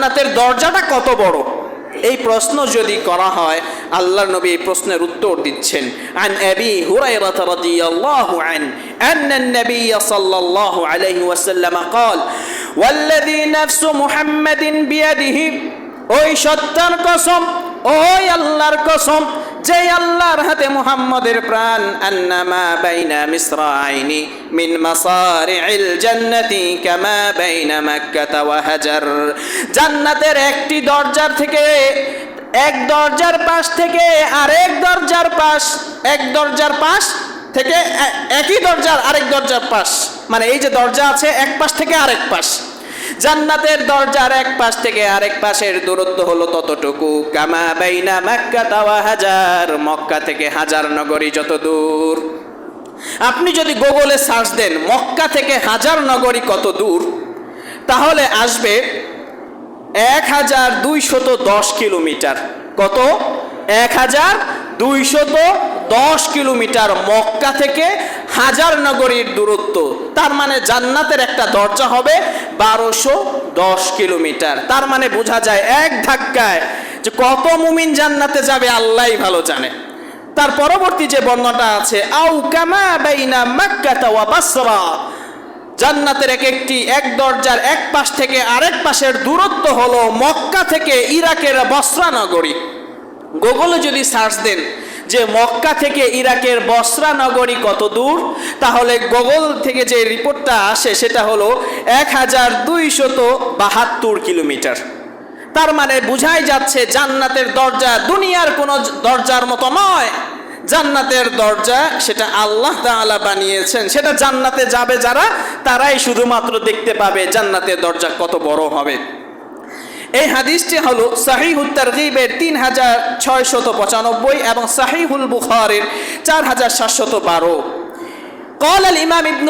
জান্নাতের দরজাটা কত বড়, এই প্রশ্ন যদি করা হয় আল্লাহর নবী এই প্রশ্নের উত্তর দিচ্ছেন। আন আবি হুরায়রা রাদিয়াল্লাহু আন আন্নান নবী সাল্লাল্লাহু আলাইহি ওয়াসাল্লাম قال والذي نفس محمد بيده, ওই সত্তার কসম, ওই আল্লাহর কসম যে আল্লাহর হাতে মুহাম্মদের প্রাণ, আন্নামা বাইনা মিসরাইনি মিন মাসারি'ল জান্নাতি কামা বাইনা মক্কা ওয়া হাজার, জান্নাতের একটি দরজার থেকে, এক দরজার পাশ থেকে আরেক দরজার পাশ, এক দরজার পাশ থেকে একই দরজার আরেক দরজার পাশ, মানে এই যে দরজা আছে এক পাশ থেকে আরেক পাশ, জান্নাতের দরজার এক পাশ থেকে আরেক পাশের দূরত্ব হলো ততটুকু, কামা বাইনা মক্কা ওয়া হাজার, মক্কা থেকে হাজার নগরী যত দূর। আপনি যদি গুগলে সার্চ দেন মক্কা থেকে হাজার নগরী কত দূর, তাহলে আসবে 1210 কিলোমিটার। কত? 1210 কিলোমিটার মক্কা থেকে হাজার নগরীর দূরত্ব। তার মানে জান্নাতের একটা দরজা হবে 1210 কিলোমিটার। তার মানে বোঝা যায় এক ধাক্কায় যে কত মুমিন জান্নাতে যাবে আল্লাহই ভালো জানে। তার পরবর্তী যে বর্ণনাটা আছে, আও কামা বাইনা মক্কা ওয়া বাসরা, জান্নাতের এক দরজার এক পাশ থেকে আরেক পাশের দূরত্ব হলো মক্কা থেকে ইরাকের বসরা নগরী। গুগলে যদি সার্চ দেন যে মক্কা থেকে ইরাকের বসরা নগরী কত দূর, তাহলে গুগল থেকে যে রিপোর্টটা আসে সেটা হলো 1272 কিলোমিটার। তার মানে বোঝাই যাচ্ছে জান্নাতের দরজা দুনিয়ার কোনো দরজার মতো নয়। জান্নাতের দরজা সেটা আল্লাহ তাআলা বানিয়েছেন, সেটা জান্নাতে যাবে যারা, তারাই শুধুমাত্র দেখতে পাবে জান্নাতের দরজা কত বড় হবে। এই হাদিসটি হলো সহিহুত তারগীবের 3695 এবং সহিহুল বুখারীর 4712। قال الإمام ابن